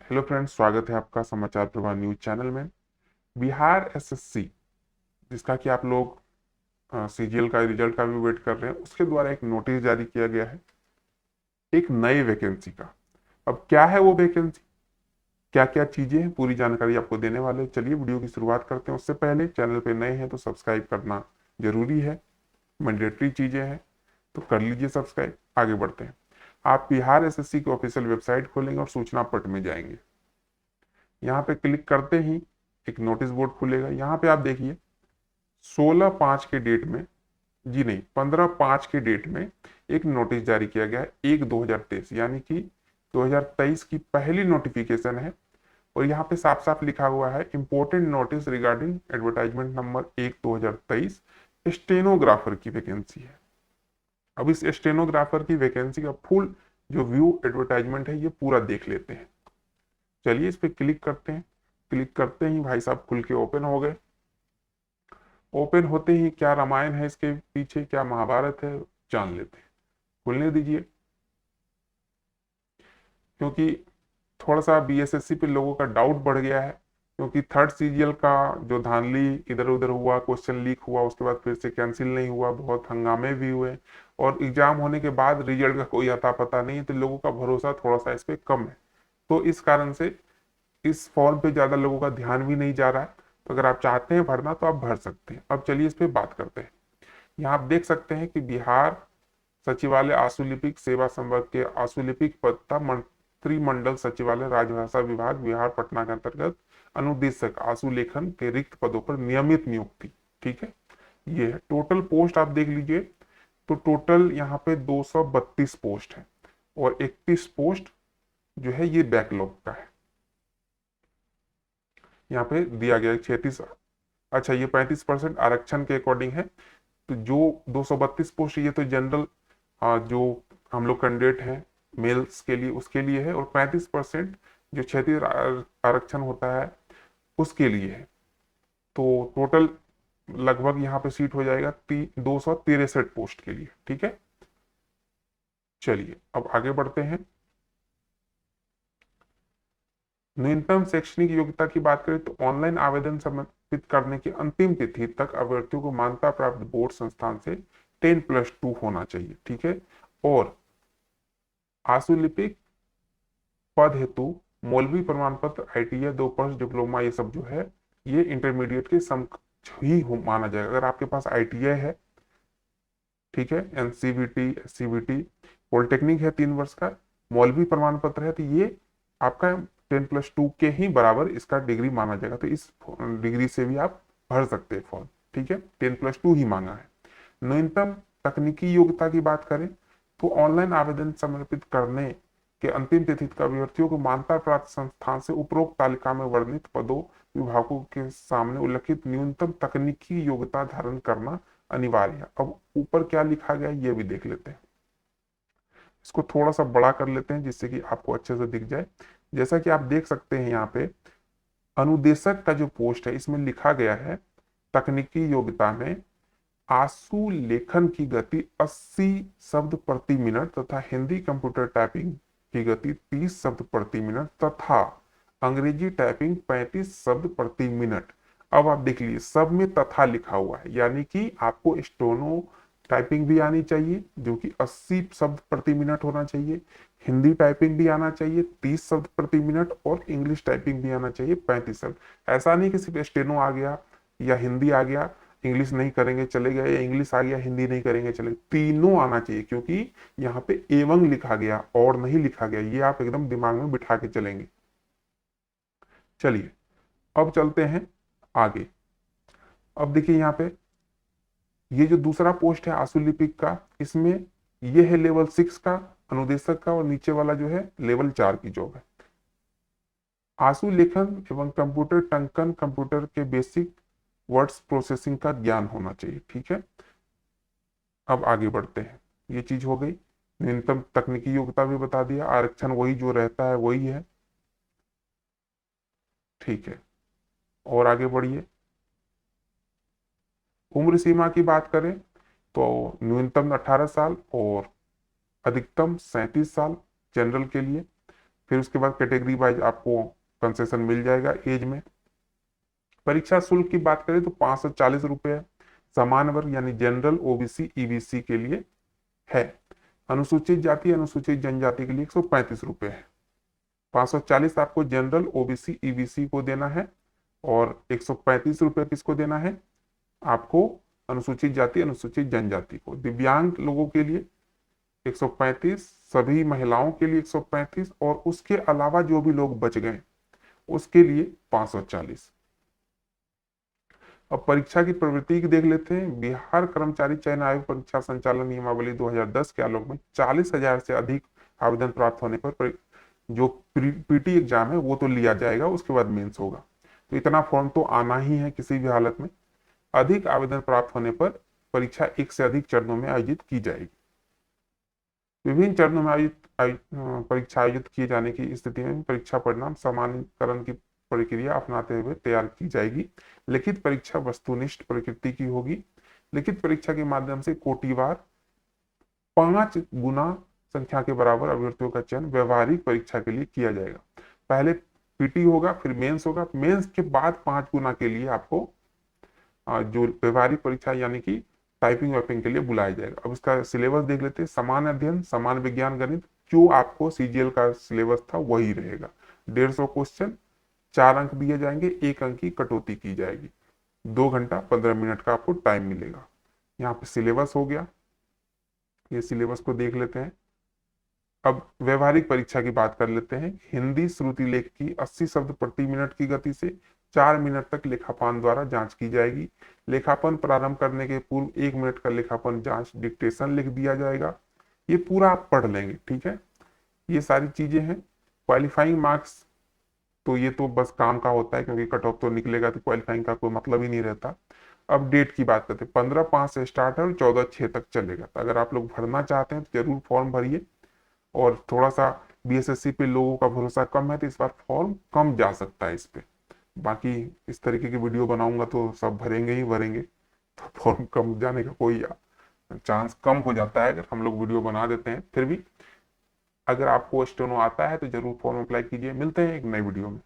Hello friends, स्वागत है आपका समाचार प्रवाह न्यूज चैनल में। बिहार एसएससी, जिसका कि आप लोग सीजीएल का रिजल्ट का भी वेट कर रहे हैं, उसके द्वारा एक नोटिस जारी किया गया है एक नई वैकेंसी का। अब क्या है वो वैकेंसी, क्या क्या चीजें हैं, पूरी जानकारी आपको देने वाले हैं। चलिए वीडियो की शुरुआत करते हैं। उससे पहले चैनल पे नए हैं तो सब्सक्राइब करना जरूरी है, मैंडेटरी चीजें हैं, तो कर लीजिए सब्सक्राइब। आगे बढ़ते हैं। आप बिहार एसएससी की ऑफिशियल वेबसाइट खोलेंगे और सूचना पट में जाएंगे। यहाँ पे क्लिक करते ही एक नोटिस बोर्ड खुलेगा। यहाँ पे आप देखिए 16/5 के डेट में, जी नहीं, 15/5 के डेट में एक नोटिस जारी किया गया है 1/2023, यानी कि 2023 की पहली नोटिफिकेशन है। और यहाँ पे साफ साफ लिखा हुआ है important notice regarding advertisement number 1/2023, stenographer की वैकेंसी है। अब इस स्टेनोग्राफर की वैकेंसी का फुल जो व्यू एडवर्टाइजमेंट है ये पूरा देख लेते हैं। चलिए इस पे क्लिक करते हैं। क्लिक करते ही भाई साहब खुल के ओपन हो गए। ओपन होते ही क्या रामायण है इसके पीछे, क्या महाभारत है, जान लेते हैं। खुलने दीजिए, क्योंकि थोड़ा सा बीएसएससी पे लोगों का डाउट बढ़ गया है। क्योंकि थर्ड सीजीएल का जो धांधली इधर उधर हुआ, क्वेश्चन लीक हुआ, उसके बाद फिर से कैंसिल नहीं हुआ, बहुत हंगामे भी हुए, और एग्जाम होने के बाद रिजल्ट का कोई अता पता नहीं है, तो लोगों का भरोसा थोड़ा सा इस पे कम है। तो इस कारण से इस फॉर्म पे ज्यादा लोगों का ध्यान भी नहीं जा रहा है। तो अगर आप चाहते हैं भरना तो आप भर सकते हैं। अब चलिए इस पे बात करते हैं। यहाँ आप देख सकते हैं कि बिहार सचिवालय आशुलिपिक सेवा संवर्ग के आशुलिपिक पद मंत्रिमंडल सचिवालय राजभाषा विभाग बिहार पटना के अंतर्गत अनुदेशक आशुलेखन के रिक्त पदों पर नियमित नियुक्ति। ठीक है, ये है टोटल पोस्ट। आप देख लीजिए तो टोटल यहाँ पे 232 पोस्ट है, और 31 पोस्ट जो है ये बैकलॉग का है। यहाँ पे दिया गया है 36। अच्छा, ये 35% आरक्षण के अकॉर्डिंग है। तो जो 232 पोस्ट ये तो जनरल जो हम लोग कैंडिडेट हैं मेल्स के लिए उसके लिए है, और 35% जो क्षेत्रीय आरक्षण होता है उसके लिए है। तो टोटल लगभग यहाँ पे सीट हो जाएगा 263 पोस्ट के लिए। ठीक है, चलिए अब आगे बढ़ते हैं। न्यूनतम शैक्षणिक योग्यता की बात करें तो ऑनलाइन आवेदन समर्पित करने की अंतिम तिथि तक अभ्यर्थियों को मान्यता प्राप्त बोर्ड संस्थान से 10+2 होना चाहिए। ठीक है, और आशुलिपिक पद हेतु मौलवी प्रमाण पत्र, आईटीआई, 2 वर्ष डिप्लोमा, ये सब जो है ये इंटरमीडिएट के समकक्ष ही माना जाएगा। अगर आपके पास आईटीआई है, ठीक है, एनसीवीटी, एससीवीटी, पॉलिटेक्निक है 3 वर्ष का, मौलवी प्रमाण पत्र है, तो ये आपका 10+2 के ही बराबर इसका डिग्री माना जाएगा। तो इस डिग्री से भी आप भर सकते हैं फॉर्म। ठीक है, 10+2 ही मांगा है। न्यूनतम तकनीकी योग्यता की बात करें तो ऑनलाइन आवेदन समर्पित करने के अंतिम तिथि तक अभ्यर्थियों को मान्यता प्राप्त संस्थान से उपरोक्त तालिका में वर्णित पदों विभागों के सामने उल्लिखित न्यूनतम तकनीकी योग्यता धारण करना अनिवार्य है। अब ऊपर क्या लिखा गया है ये भी देख लेते हैं। इसको थोड़ा सा बड़ा कर लेते हैं जिससे कि आपको अच्छे से दिख जाए। जैसा कि आप देख सकते हैं यहाँ पे अनुदेशक का जो पोस्ट है इसमें लिखा गया है तकनीकी योग्यता में आशु लेखन की गति 80 शब्द प्रति मिनट तथा हिंदी कंप्यूटर टाइपिंग की गति 30 शब्द प्रति मिनट तथा अंग्रेजी टाइपिंग 35 शब्द प्रति मिनट। अब आप देख लीजिए सब में तथा लिखा हुआ है, यानी कि आपको स्टोनो टाइपिंग भी आनी चाहिए जो कि 80 शब्द प्रति मिनट होना चाहिए, हिंदी टाइपिंग भी आना चाहिए 30 शब्द प्रति मिनट, और इंग्लिश टाइपिंग भी आना चाहिए 35 शब्द। ऐसा नहीं कि सिर्फ स्टेनो आ गया या हिंदी आ गया, इंग्लिश नहीं करेंगे चलेगा, या इंग्लिश आ गया हिंदी नहीं करेंगे चलेगा, तीनों आना चाहिए। क्योंकि यहाँ पे एवं लिखा गया और नहीं लिखा गया, ये आप एकदम दिमाग में बिठा के चलेंगे। चलिए अब चलते हैं आगे। अब देखिए यहाँ पे ये जो दूसरा पोस्ट है आशुलिपिक का, इसमें ये है लेवल 6 का अनुदेशक का, और नीचे वाला जो है लेवल 4 की जॉब है। आशु लेखन एवं कंप्यूटर टंकन, कंप्यूटर के बेसिक वर्ड्स प्रोसेसिंग का ज्ञान होना चाहिए। ठीक है, अब आगे बढ़ते हैं। ये चीज हो गई। न्यूनतम तकनीकी योग्यता भी बता दिया, आरक्षण वही जो रहता है वही है। ठीक है, और आगे बढ़िए। उम्र सीमा की बात करें तो न्यूनतम 18 साल और अधिकतम 37 साल जनरल के लिए। फिर उसके बाद कैटेगरी वाइज आपको कंसेशन मिल जाएगा एज में। परीक्षा शुल्क की बात करें तो 540 रुपये है। सामान्य वर्ग यानी जनरल, ओबीसी, ईबीसी के लिए है। अनुसूचित जाति, अनुसूचित जनजाति के लिए 135 रुपये है। 540 आपको जनरल, ओबीसी, ईबीसी को देना है और 135 रुपये किसको देना है? आपको अनुसूचित जाति, अनुसूचित जनजाति को। दिव्यांग लोगों के लिए 135, सभी महिलाओं के लिए 135 और उसके अलावा जो भी लोग बच गए उसके लिए 540। अब परीक्षा की प्रवृत्ति की देख लेते हैं। बिहार कर्मचारी चयन आयोग परीक्षा संचालन नियमावली 2010 के आलोक में 40,000 से अधिक आवेदन प्राप्त होने पर जो पीटी एग्जाम है वो तो लिया जाएगा, उसके बाद मेंस होगा। तो इतना फॉर्म तो आना ही है किसी भी हालत में। अधिक आवेदन प्राप्त होने पर परीक्षा एक से अधिक चरणों में आयोजित की जाएगी। विभिन्न चरणों में परीक्षा आयोजित किए जाने की स्थिति में परीक्षा परिणाम सामान्यकरण की प्रक्रिया अपनाते हुए तैयार की जाएगी। लिखित परीक्षा वस्तुनिष्ठ प्रकृति की होगी। लिखित परीक्षा के माध्यम से कोटिवार 5 गुना संख्या के बराबर अभ्यर्थियों का चयन व्यवहारिक परीक्षा के लिए किया जाएगा। पहले पीटी होगा, फिर मेंस होगा, मेंस के बाद 5 गुना के लिए आपको जो व्यवहारिक परीक्षा यानी कि टाइपिंग वाइपिंग के लिए बुलाया जाएगा। अब इसका सिलेबस देख लेते हैं। समान अध्ययन, समान विज्ञान, गणित, जो आपको सीजीएल का सिलेबस था वही रहेगा। 150 क्वेश्चन, 4 अंक दिए जाएंगे, 1 अंक की कटौती की जाएगी। 2 घंटा 15 मिनट का आपको टाइम मिलेगा। यहाँ पे सिलेबस हो गया, ये सिलेबस को देख लेते हैं। अब व्यवहारिक परीक्षा की बात कर लेते हैं। हिंदी श्रुति लेख की 80 शब्द प्रति मिनट की गति से 4 मिनट तक लेखापान द्वारा जांच की जाएगी। लेखापन प्रारंभ करने के पूर्व 1 मिनट का लेखापन जांच डिक्टेशन लिख दिया जाएगा। ये पूरा आप पढ़ लेंगे, ठीक है। ये सारी चीजें हैं। क्वालिफाइंग मार्क्स तो ये तो बस काम का होता है, क्योंकि कट ऑफ तो निकलेगा तो क्वालिफाइंग का कोई मतलब ही नहीं रहता। अब डेट की बात करते हैं। 15/5 से स्टार्ट है और 14/6 तक चलेगा। तो अगर आप लोग भरना चाहते हैं तो जरूर फॉर्म भरिए। और थोड़ा सा बीएसएससी पे लोगों का भरोसा कम है तो इस बार फॉर्म कम जा सकता है इस पे। बाकी इस तरीके की वीडियो बनाऊंगा तो सब भरेंगे ही भरेंगे, तो फॉर्म कम जाने का कोई चांस कम हो जाता है अगर हम लोग वीडियो बना देते हैं। फिर भी अगर आपको स्टेनो आता है तो जरूर फॉर्म अप्लाई कीजिए। मिलते हैं एक नई वीडियो में।